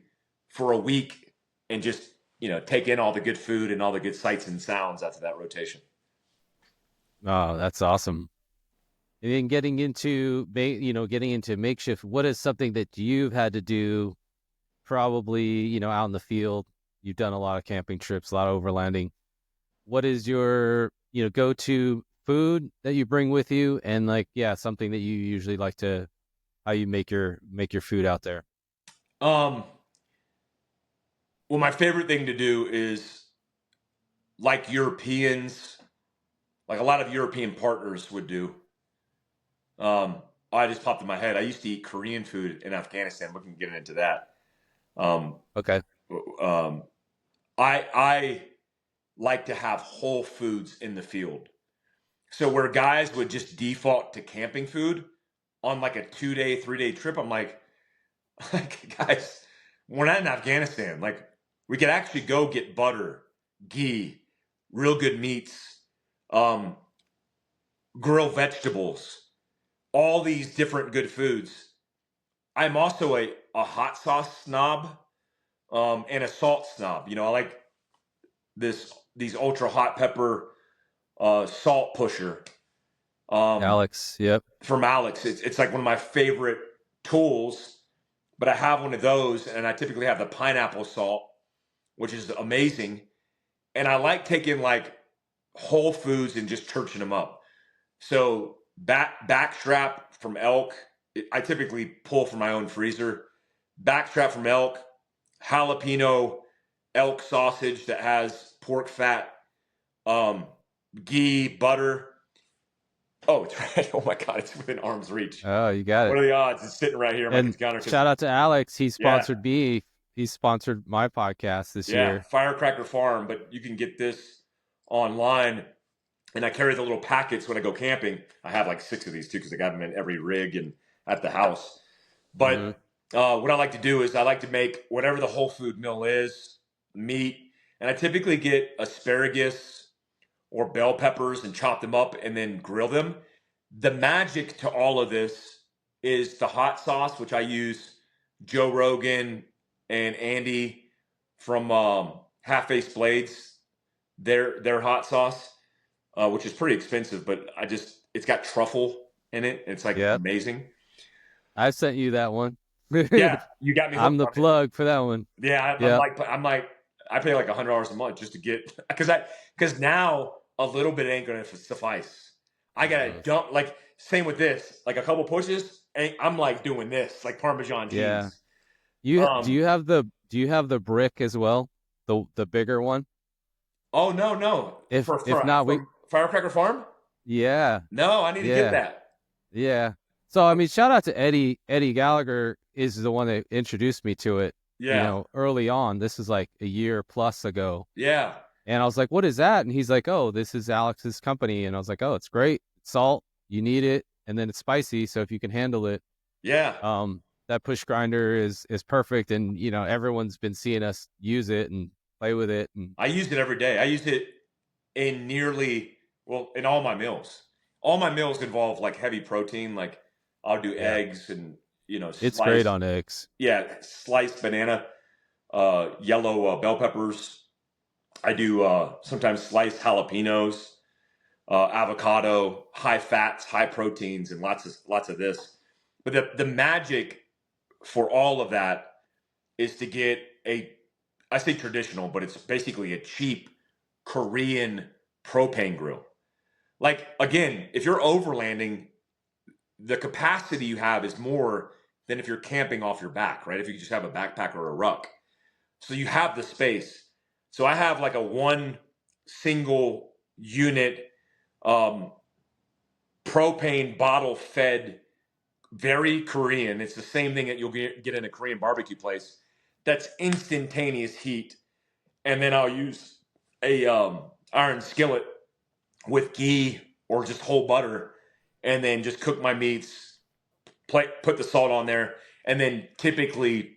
S3: for a week and just, take in all the good food and all the good sights and sounds after that rotation.
S2: Oh, that's awesome. And then getting into Makeshift, what is something that you've had to do probably, out in the field? You've done a lot of camping trips, a lot of overlanding. What is your, go-to food that you bring with you? And something that you usually how you make your food out there?
S3: Well, my favorite thing to do is like Europeans, like a lot of European partners would do. I just popped in my head. I used to eat Korean food in Afghanistan. We can get into that.
S2: Okay.
S3: I like to have whole foods in the field. So where guys would just default to camping food on like a 2-day, 3-day trip, I'm like, guys, we're not in Afghanistan. Like, we could actually go get butter, ghee, real good meats, grill vegetables, all these different good foods. I'm also a hot sauce snob, and a salt snob. You know, I like these ultra hot pepper salt pusher.
S2: Alex. Yep.
S3: From Alex. It's like one of my favorite tools, but I have one of those, and I typically have the pineapple salt, which is amazing. And I like taking like whole foods and just churching them up. So backstrap from elk, I typically pull from my own freezer. Backstrap from elk, jalapeno elk sausage that has pork fat, ghee, butter. Oh, it's right. Oh my God, it's within arm's reach.
S2: Oh, you got it.
S3: What are the odds? It's sitting right here on my counter.
S2: Shout out to Alex. He sponsored me. He sponsored my podcast this year.
S3: Firecracker Farm, but you can get this online. And I carry the little packets when I go camping. I have like 6 of these too, because I got them in every rig and at the house. But what I like to do is I like to make whatever the whole food meal is, meat. And I typically get asparagus or bell peppers and chop them up and then grill them. The magic to all of this is the hot sauce, which I use Joe Rogan and Andy from Half Face Blades, their hot sauce, which is pretty expensive, but it's got truffle in it. It's like amazing.
S2: I sent you that one.
S3: Yeah, you got me.
S2: I'm the plug for that one.
S3: Yeah, I'm like, I pay like $100 a month just to get, because now a little bit ain't gonna suffice. I gotta dump, like, same with this, like a couple pushes, and I'm like doing this, like Parmesan cheese.
S2: Yeah. Do you have the brick as well, the bigger one?
S3: Oh no.
S2: If not, we
S3: Firecracker Farm.
S2: Yeah.
S3: No, I need to get that.
S2: Yeah. So I mean, shout out to Eddie. Eddie Gallagher is the one that introduced me to it.
S3: Yeah.
S2: You know, early on. This is like a year plus ago.
S3: Yeah.
S2: And I was like, "What is that?" And he's like, "Oh, this is Alex's company." And I was like, "Oh, it's great. It's salt. You need it, and then it's spicy. So if you can handle it, that push grinder is perfect." And you know, everyone's been seeing us use it and play with it. And
S3: I use it every day. I use it in in all my meals. All my meals involve like heavy protein. Like I'll do eggs and, you know,
S2: it's great on eggs.
S3: Yeah. Sliced banana, yellow bell peppers. I do sometimes sliced jalapenos, avocado, high fats, high proteins, and lots of this. But the magic for all of that is to get I say traditional, but it's basically a cheap Korean propane grill. Like, again, if you're overlanding, the capacity you have is more than if you're camping off your back, right? If you just have a backpack or a ruck. So you have the space. So I have like a one single unit propane bottle fed, very Korean. It's the same thing that you'll get in a Korean barbecue place. That's instantaneous heat. And then I'll use a iron skillet with ghee or just whole butter, and then just cook my meats, put the salt on there, and then typically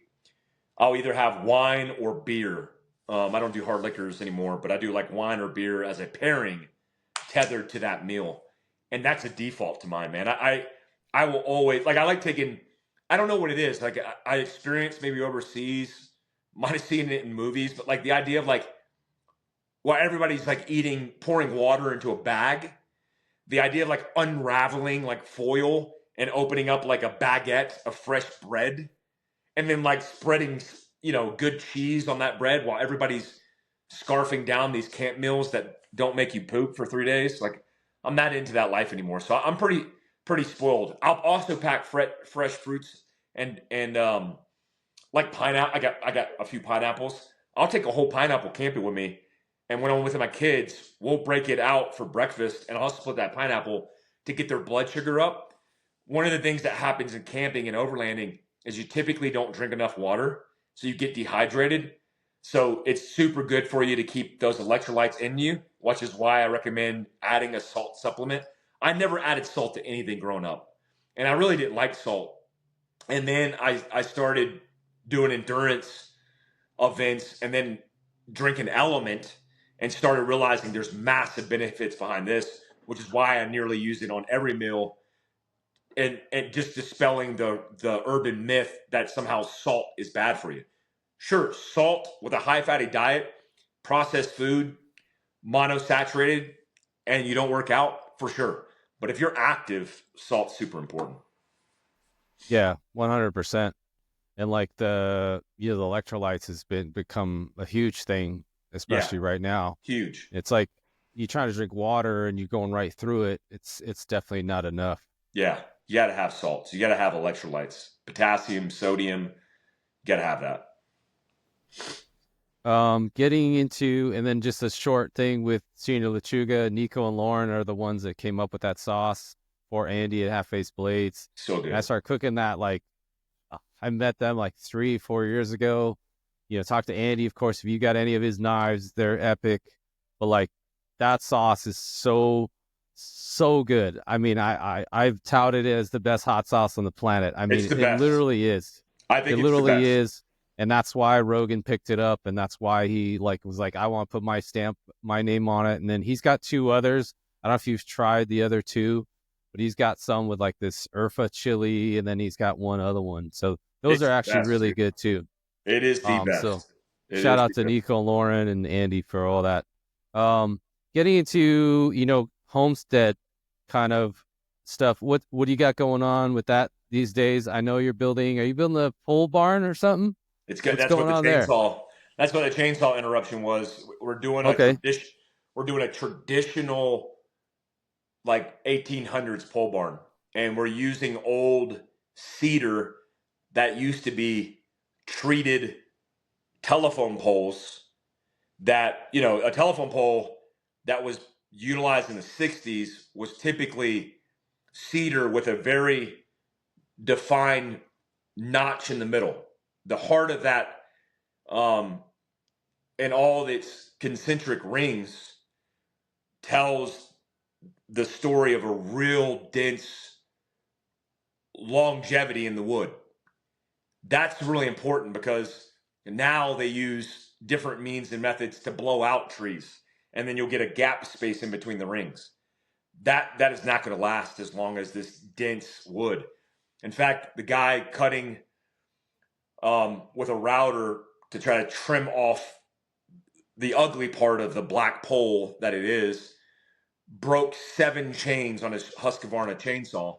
S3: I'll either have wine or beer. I don't do hard liquors anymore, but I do like wine or beer as a pairing tethered to that meal. And that's a default to mine, man. I will always, like, I like taking, I don't know what it is. Like, I experienced maybe overseas, might have seen it in movies, but like the idea of like, while everybody's like pouring water into a bag, the idea of like unraveling like foil and opening up like a baguette of fresh bread and then like spreading, you know, good cheese on that bread while everybody's scarfing down these camp meals that don't make you poop for 3 days. Like, I'm not into that life anymore. So I'm pretty spoiled. I'll also pack fresh fruits and like pineapple. I got a few pineapples. I'll take a whole pineapple camping with me. And when I'm with my kids, we'll break it out for breakfast, and I'll split that pineapple to get their blood sugar up. one of the things that happens in camping and overlanding is you typically don't drink enough water, so you get dehydrated. So it's super good for you to keep those electrolytes in you, which is why I recommend adding a salt supplement. I never added salt to anything growing up, and I really didn't like salt. And then I started doing endurance events and then drinking Element and started realizing there's massive benefits behind this, which is why I nearly use it on every meal, and just dispelling the urban myth that somehow salt is bad for you. Sure, salt with a high fatty diet, processed food, monosaturated, and you don't work out, for sure. But if you're active, salt's super important.
S1: Yeah, 100%. And like the electrolytes has become a huge thing, especially right now.
S3: Huge.
S1: It's like you trying to drink water and you're going right through it. It's definitely not enough.
S3: Yeah, you got to have salts. You got to have electrolytes, potassium, sodium. You got to have that.
S1: Getting into, and then just a short thing with Senior Lechuga, Nico and Lauren are the ones that came up with that sauce for Andy at Half Face Blades.
S3: So good.
S1: And I started cooking that I met them like 3-4 years ago. Talk to Andy, of course. If you got any of his knives, they're epic. But like that sauce is so good. I mean, I've touted it as the best hot sauce on the planet. I mean, it literally is.
S3: I think
S1: it literally is. And that's why Rogan picked it up, and that's why he was like, I want to put my name on it. And then he's got 2 others. I don't know if you've tried the other 2, but he's got some with like this Urfa chili, and then he's got one other one. So those are actually really good too.
S3: It is the best.
S1: So shout out to Nico, Lauren, and Andy for all that. Getting into homestead kind of stuff. What do you got going on with that these days? I know you're building. Are you building a pole barn or something?
S3: It's good. That's what the chainsaw. That's what the chainsaw interruption was. We're doing a traditional like 1800s pole barn, and we're using old cedar that used to be treated telephone poles. That a telephone pole that was utilized in the 60s was typically cedar with a very defined notch in the middle. The heart of that, and all of its concentric rings, tells the story of a real dense longevity in the wood. That's really important because now they use different means and methods to blow out trees, and then you'll get a gap space in between the rings. That is not going to last as long as this dense wood. In fact, the guy cutting with a router to try to trim off the ugly part of the black pole that it is, broke 7 chains on his Husqvarna chainsaw.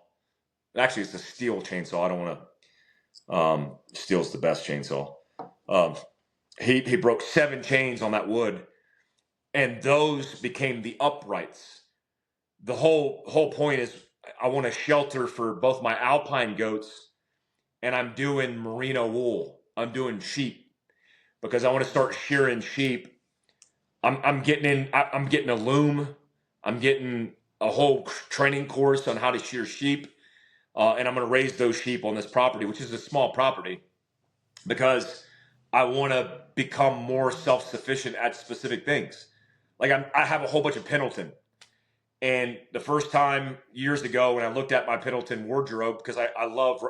S3: Actually, it's a steel chainsaw. I don't want to. Steel's the best chainsaw. He broke 7 chains on that wood, and those became the uprights. The whole point is I want a shelter for both my alpine goats, and I'm doing merino wool. I'm doing sheep because I want to start shearing sheep. I'm getting a loom. I'm getting a whole training course on how to shear sheep, and I'm going to raise those sheep on this property, which is a small property, because I want to become more self-sufficient at specific things. Like I have a whole bunch of Pendleton, and the first time years ago when I looked at my Pendleton wardrobe, because I love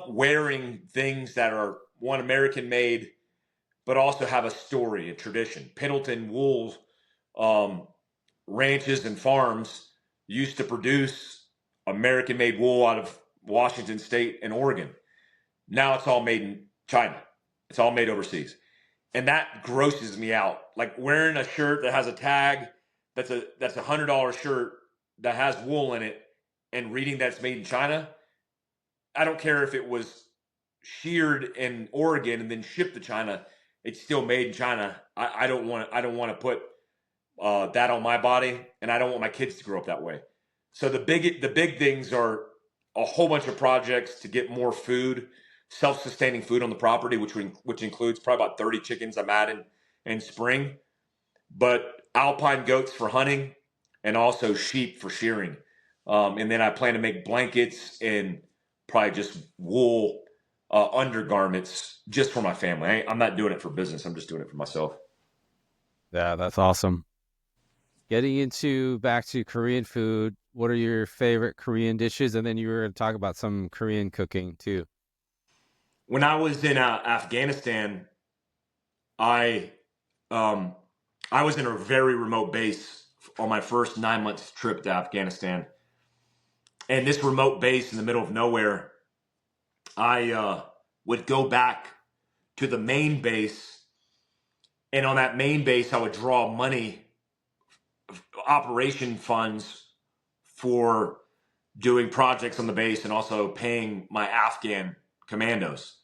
S3: wearing things that are American made, but also have a story, a tradition. Pendleton wool ranches and farms used to produce American-made wool out of Washington State and Oregon. Now it's all made in China. It's all made overseas. And that grosses me out. Like wearing a shirt that has a tag that's a $100 shirt that has wool in it and reading that's made in China. I don't care if it was sheared in Oregon and then shipped to China. It's still made in China. I don't want to put that on my body, and I don't want my kids to grow up that way. So the big things are a whole bunch of projects to get more food, self-sustaining food on the property, which includes probably about 30 chickens I'm adding in spring, but alpine goats for hunting and also sheep for shearing. And then I plan to make blankets and probably just wool undergarments just for my family. I'm not doing it for business. I'm just doing it for myself.
S1: Yeah, that's awesome. Getting into back to Korean food, what are your favorite Korean dishes? And then you were going to talk about some Korean cooking too.
S3: When I was in Afghanistan, I I was in a very remote base on my first 9 months trip to Afghanistan. And this remote base in the middle of nowhere, I would go back to the main base. And on that main base, I would draw money, operation funds for doing projects on the base and also paying my Afghan commandos.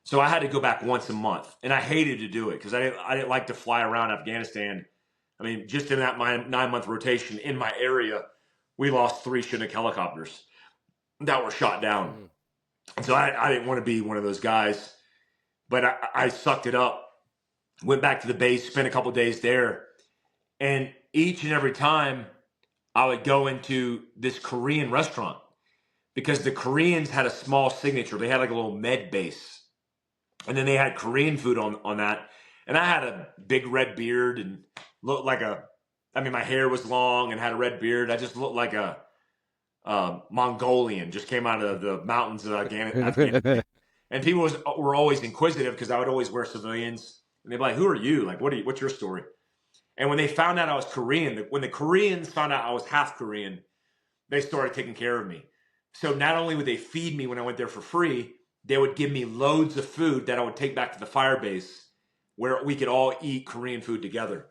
S3: So I had to go back once a month, and I hated to do it because I didn't like to fly around Afghanistan. I mean, just in that my 9 month rotation in my area, we lost 3 Chinook helicopters that were shot down. And so I didn't want to be one of those guys, but I sucked it up, went back to the base, spent a couple days there, and each and every time I would go into this Korean restaurant because the Koreans had a small signature. They had like a little med base. And then they had Korean food on that. And I had a big red beard and looked like my hair was long and had a red beard. I just looked like a Mongolian, just came out of the mountains of Afghanistan. And people were always inquisitive because I would always wear civilians. And they'd be like, who are you? Like, what's your story? And when they found out I was Korean, when the Koreans found out I was half Korean, they started taking care of me. So not only would they feed me when I went there for free, they would give me loads of food that I would take back to the fire base where we could all eat Korean food together.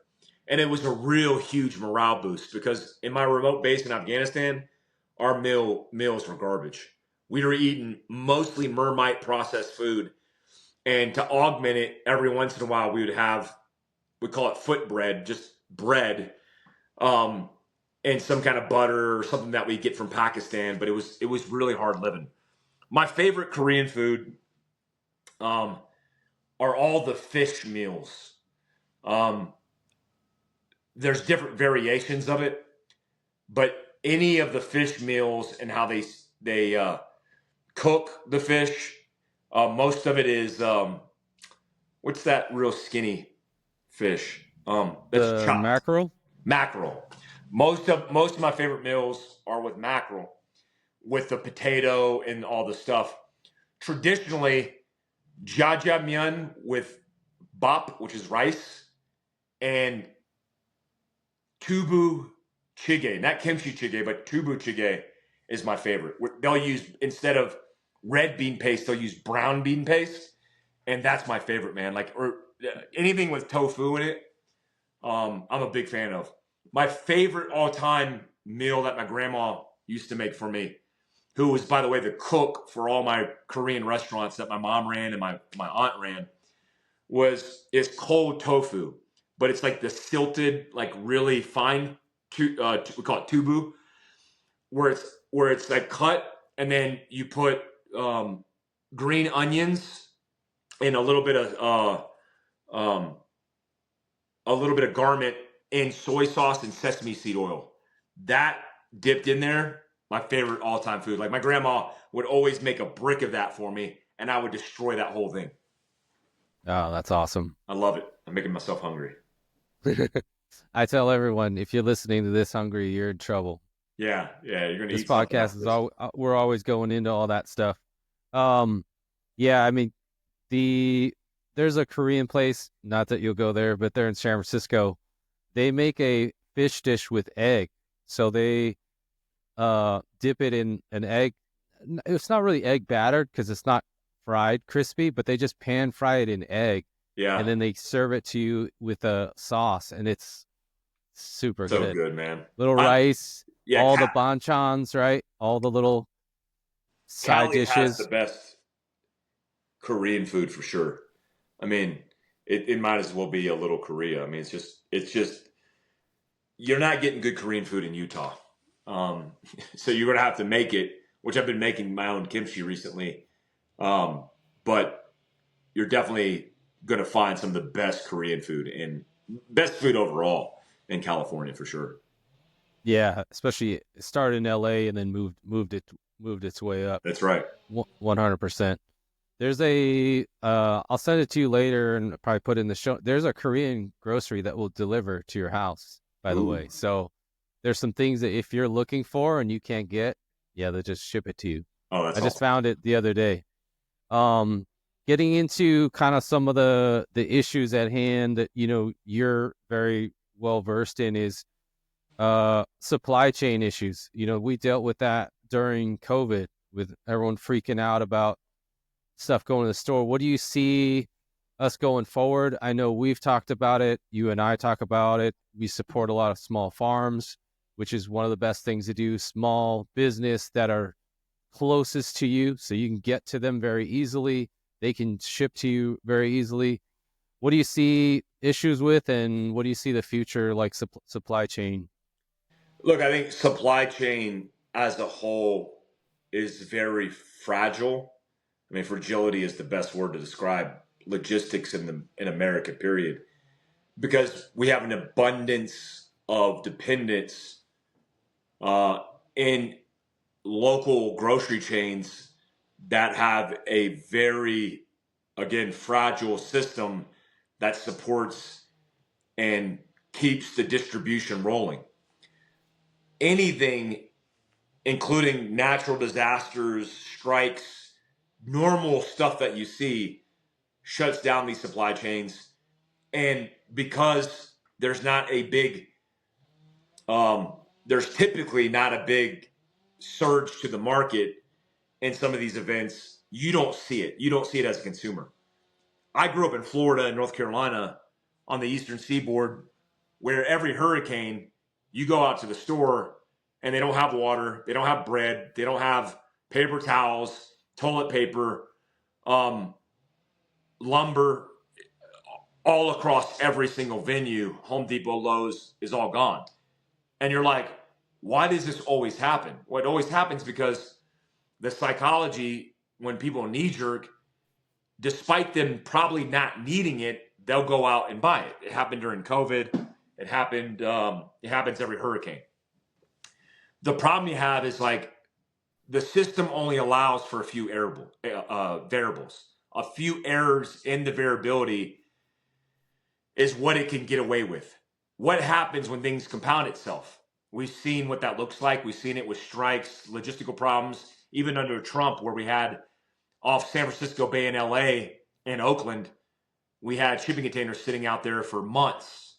S3: And it was a real huge morale boost because in my remote base in Afghanistan, our meals were garbage. We were eating mostly Mermite processed food. And to augment it, every once in a while, we call it foot bread, just bread, and some kind of butter or something that we get from Pakistan. But it was really hard living. My favorite Korean food are all the fish meals. There's different variations of it, but any of the fish meals and how they cook the fish, most of it is what's that real skinny fish? That's chopped.
S1: Mackerel.
S3: Mackerel. Most of my favorite meals are with mackerel, with the potato and all the stuff. Traditionally, jjajangmyeon with bap, which is rice, and tubu jjigae, not kimchi jjigae, but tubu jjigae is my favorite. They'll use, instead of red bean paste, they'll use brown bean paste, and that's my favorite, man. Like, or anything with tofu in it, I'm a big fan of. My favorite all-time meal that my grandma used to make for me, who was, by the way, the cook for all my Korean restaurants that my mom ran and my aunt ran, is cold tofu. But it's like the silted, like really fine, we call it tubu, where it's like cut, and then you put green onions and a little bit of garment and soy sauce and sesame seed oil. That dipped in there, my favorite all-time food. Like, my grandma would always make a brick of that for me, and I would destroy that whole thing.
S1: Oh, that's awesome.
S3: I love it. I'm making myself hungry.
S1: I tell everyone, if you're listening to this hungry, you're in trouble.
S3: Yeah, you're gonna.
S1: This
S3: eat
S1: podcast is all. We're always going into all that stuff. Yeah, I mean, there's a Korean place. Not that you'll go there, but they're in San Francisco. They make a fish dish with egg. So they dip it in an egg. It's not really egg battered because it's not fried crispy, but they just pan fry it in egg.
S3: Yeah.
S1: And then they serve it to you with a sauce, and it's super
S3: so
S1: good.
S3: good, man.
S1: Little rice,
S3: Yeah,
S1: all the banchans, right? All the little side
S3: Cali
S1: dishes.
S3: has the best Korean food for sure. I mean, it might as well be a little Korea. I mean, it's just you're not getting good Korean food in Utah. So you're gonna have to make it, which I've been making my own kimchi recently. But you're definitely gonna find some of the best Korean food and best food overall in California for sure.
S1: Yeah, especially it started in LA and then moved its way up.
S3: That's right.
S1: 100%. There's I'll send it to you later and probably put in the show. There's a Korean grocery that will deliver to your house, by the way.
S3: Ooh.
S1: So there's some things that if you're looking for and you can't get, yeah, they'll just ship it to you.
S3: Oh, that's
S1: I just
S3: awesome.
S1: found it the other day. Getting into kind of some of the issues at hand that, you're very well versed in is supply chain issues. We dealt with that during COVID with everyone freaking out about stuff going to the store. What do you see us going forward? I know we've talked about it. You and I talk about it. We support a lot of small farms, which is one of the best things to do. Small business that are closest to you, so you can get to them very easily. They can ship to you very easily. What do you see issues with, and what do you see the future like supply chain?
S3: Look, I think supply chain as a whole is very fragile. I mean, fragility is the best word to describe logistics in America, period. Because we have an abundance of dependence in local grocery chains that have a very, again, fragile system that supports and keeps the distribution rolling. Anything, including natural disasters, strikes, normal stuff that you see, shuts down these supply chains. And because there's not a big, there's typically not a big surge to the market in some of these events, you don't see it. You don't see it as a consumer. I grew up in Florida and North Carolina on the eastern seaboard, where every hurricane, you go out to the store and they don't have water, they don't have bread, they don't have paper towels, toilet paper, lumber, all across every single venue. Home Depot, Lowe's is all gone. And you're like, why does this always happen? Well, it always happens because the psychology, when people knee jerk, despite them probably not needing it, they'll go out and buy it. It happened during COVID. It happened. It happens every hurricane. The problem you have is like the system only allows for a few variables. A few errors in the variability is what it can get away with. What happens when things compound itself? We've seen what that looks like. We've seen it with strikes, logistical problems, even under Trump, where we had off San Francisco Bay in LA and Oakland, we had shipping containers sitting out there for months,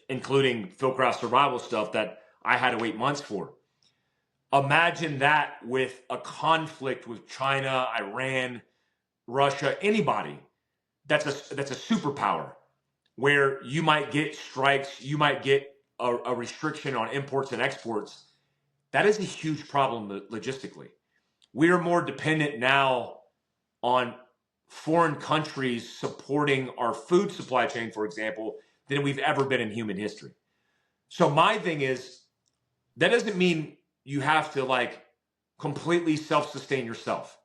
S3: including FieldCraft Survival stuff that I had to wait months for. Imagine that with a conflict with China, Iran, Russia, anybody that's a superpower, where you might get strikes, you might get a restriction on imports and exports. That is a huge problem logistically. We are more dependent now on foreign countries supporting our food supply chain, for example, than we've ever been in human history. So my thing is, that doesn't mean you have to like completely self-sustain yourself.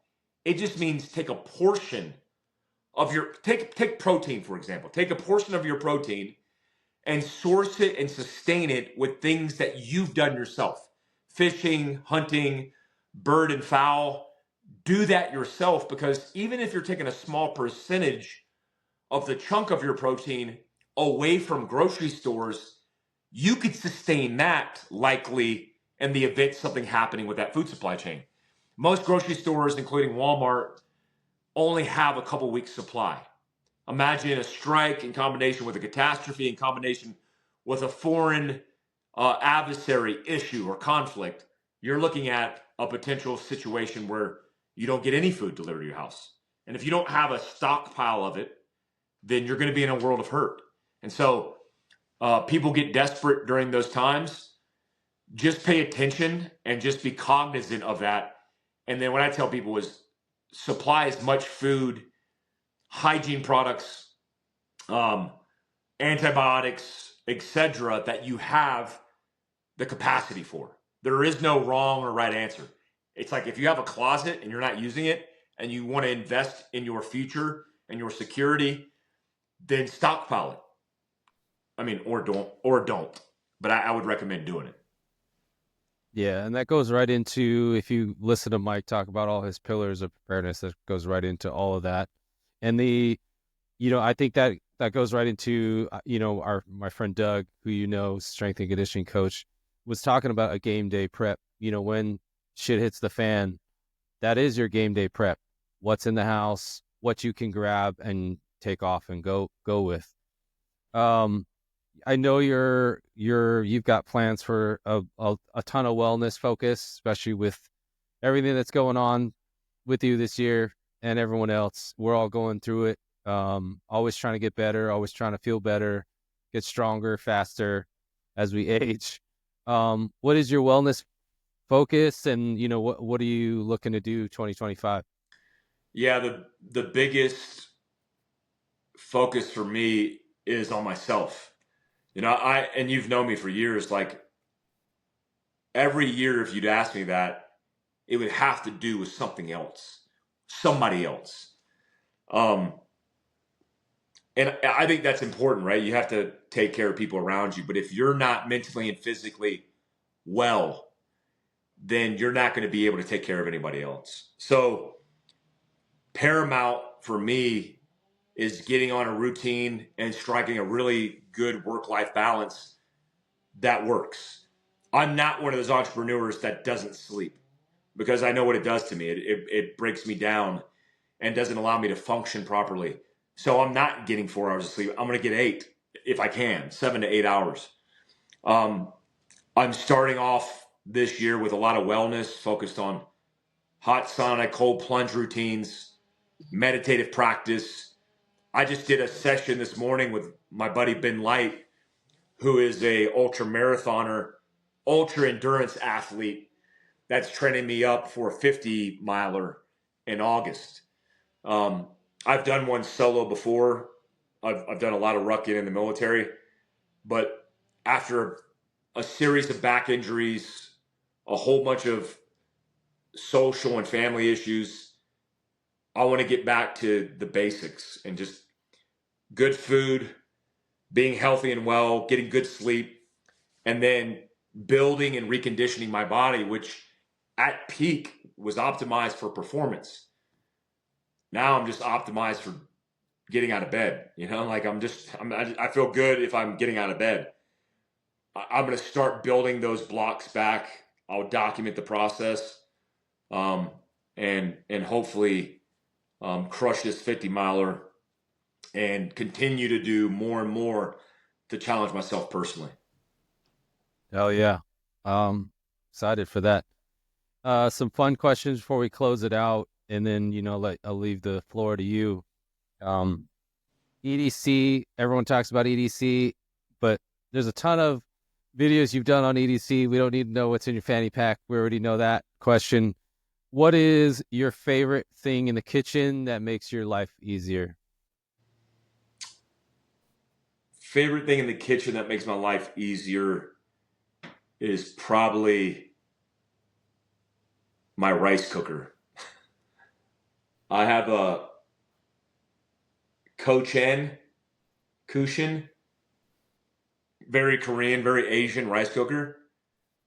S3: It just means take a portion of your, take protein, for example. Take a portion of your protein and source it and sustain it with things that you've done yourself. Fishing, hunting, bird and fowl. Do that yourself, because even if you're taking a small percentage of the chunk of your protein away from grocery stores, you could sustain that likely in the event something happening with that food supply chain. Most grocery stores, including Walmart, only have a couple weeks supply. Imagine a strike in combination with a catastrophe, in combination with a foreign adversary issue or conflict. You're looking at a potential situation where you don't get any food delivered to your house. And if you don't have a stockpile of it, then you're going to be in a world of hurt. And so people get desperate during those times. Just pay attention and just be cognizant of that. And then what I tell people is supply as much food, hygiene products, antibiotics, etc., that you have the capacity for. There is no wrong or right answer. It's like if you have a closet and you're not using it and you want to invest in your future and your security, then stockpile it. I mean, or don't. But I would recommend doing it.
S1: Yeah, and that goes right into, if you listen to Mike talk about all his pillars of preparedness, that goes right into all of that. And I think that goes right into, my friend Doug, who strength and conditioning coach, was talking about a game day prep. When shit hits the fan, that is your game day prep. What's in the house, what you can grab and take off and go with. I know you've got plans for a ton of wellness focus, especially with everything that's going on with you this year and everyone else. We're all going through it. Always trying to get better, always trying to feel better, get stronger, faster as we age. What is your wellness focus, and what are you looking to do 2025?
S3: Yeah, the biggest focus for me is on myself. And you've known me for years, like every year if you'd ask me that, it would have to do with something else, somebody else. And I think that's important, right? You have to take care of people around you. But if you're not mentally and physically well, then you're not going to be able to take care of anybody else. So paramount for me is getting on a routine and striking a really good work-life balance that works. I'm not one of those entrepreneurs that doesn't sleep, because I know what it does to me. It breaks me down and doesn't allow me to function properly. So I'm not getting 4 hours of sleep. I'm going to get 8 if I can, 7 to 8 hours. I'm starting off this year with a lot of wellness, focused on hot sauna, cold plunge routines, meditative practice. I just did a session this morning with my buddy Ben Light, who is a ultra marathoner, ultra endurance athlete that's training me up for a 50 miler in August. I've done one solo before. I've done a lot of rucking in the military, but after a series of back injuries, a whole bunch of social and family issues, I want to get back to the basics and just good food, being healthy and well, getting good sleep, and then building and reconditioning my body, which at peak was optimized for performance. Now I'm just optimized for getting out of bed. Like I feel good if I'm getting out of bed. I'm going to start building those blocks back. I'll document the process, and hopefully crush this 50 miler and continue to do more and more to challenge myself personally.
S1: Hell yeah. Excited for that. Some fun questions before we close it out, and then I'll leave the floor to you. EDC, everyone talks about EDC, but there's a ton of videos you've done on EDC. We don't need to know what's in your fanny pack. We already know that question. What is your favorite thing in the kitchen that makes your life easier?
S3: Favorite thing in the kitchen that makes my life easier is probably my rice cooker. I have a Kushin, very Korean, very Asian rice cooker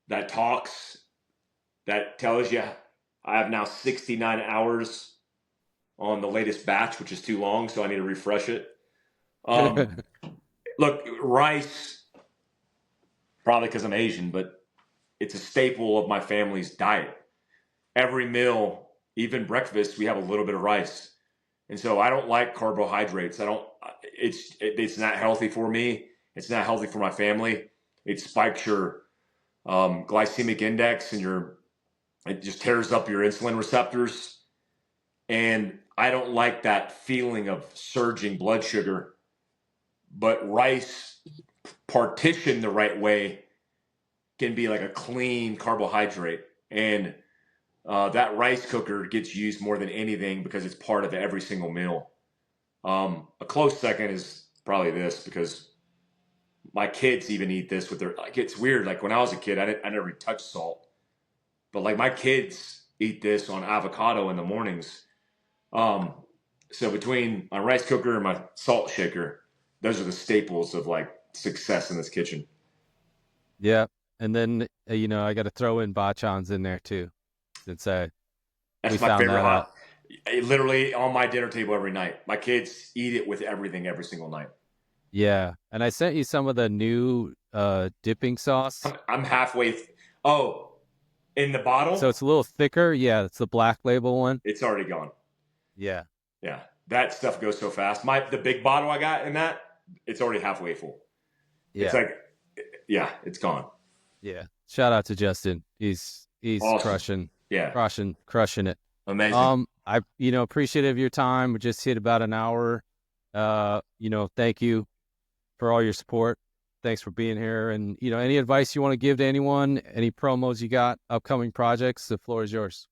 S3: that talks, that tells you I have now 69 hours on the latest batch, which is too long, so I need to refresh it. Look, rice, probably because I'm Asian, but it's a staple of my family's diet. Every meal, even breakfast, we have a little bit of rice. And so I don't like carbohydrates. It's not healthy for me. It's not healthy for my family. It spikes your glycemic index, and it just tears up your insulin receptors. And I don't like that feeling of surging blood sugar. But rice, partitioned the right way, can be like a clean carbohydrate. And that rice cooker gets used more than anything because it's part of every single meal. A close second is probably this, because my kids even eat this with their, like, it's weird. Like when I was a kid, I never touched salt, but like my kids eat this on avocado in the mornings. So between my rice cooker and my salt shaker, those are the staples of like success in this kitchen.
S1: Yeah. And then you know, I got to throw in bachans in there too, since we
S3: That's my
S1: found
S3: favorite
S1: that out.
S3: hot. Literally on my dinner table every night. My kids eat it with everything every single night.
S1: Yeah, and I sent you some of the new dipping sauce.
S3: I'm halfway. Oh, in the
S1: So
S3: bottle,
S1: it's a little thicker. Yeah, it's the black label one.
S3: it's already gone.
S1: Yeah.
S3: Yeah, that stuff goes so fast. The big bottle I got in that, it's already halfway full. It's
S1: Yeah.
S3: like, yeah, it's gone.
S1: Yeah. Shout out to Justin. He's
S3: Awesome.
S1: crushing it.
S3: Amazing.
S1: I appreciative of your time. We just hit about an hour. Thank you for all your support. Thanks for being here. And any advice you want to give to anyone, any promos you got, upcoming projects, the floor is yours.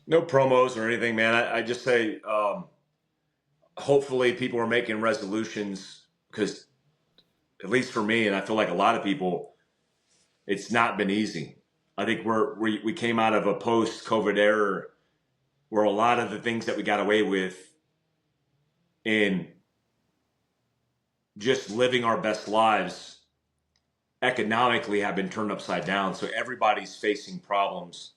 S3: No promos or anything, man. I just say, hopefully people are making resolutions, because at least for me, and I feel like a lot of people, it's not been easy. I think we came out of a post-COVID era where a lot of the things that we got away with in just living our best lives economically have been turned upside down. So everybody's facing problems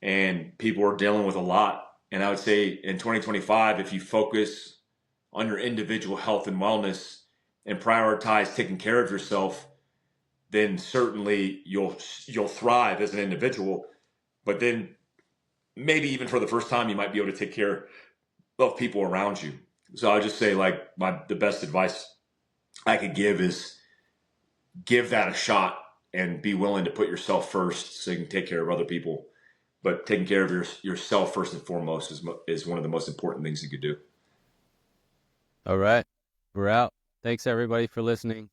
S3: and people are dealing with a lot. And I would say in 2025, if you focus on your individual health and wellness and prioritize taking care of yourself, then certainly you'll thrive as an individual. But then maybe even for the first time, you might be able to take care of people around you. So I would just say, like, the best advice I could give is give that a shot and be willing to put yourself first so you can take care of other people. But taking care of yourself first and foremost is one of the most important things you could do.
S1: All right. We're out. Thanks everybody for listening.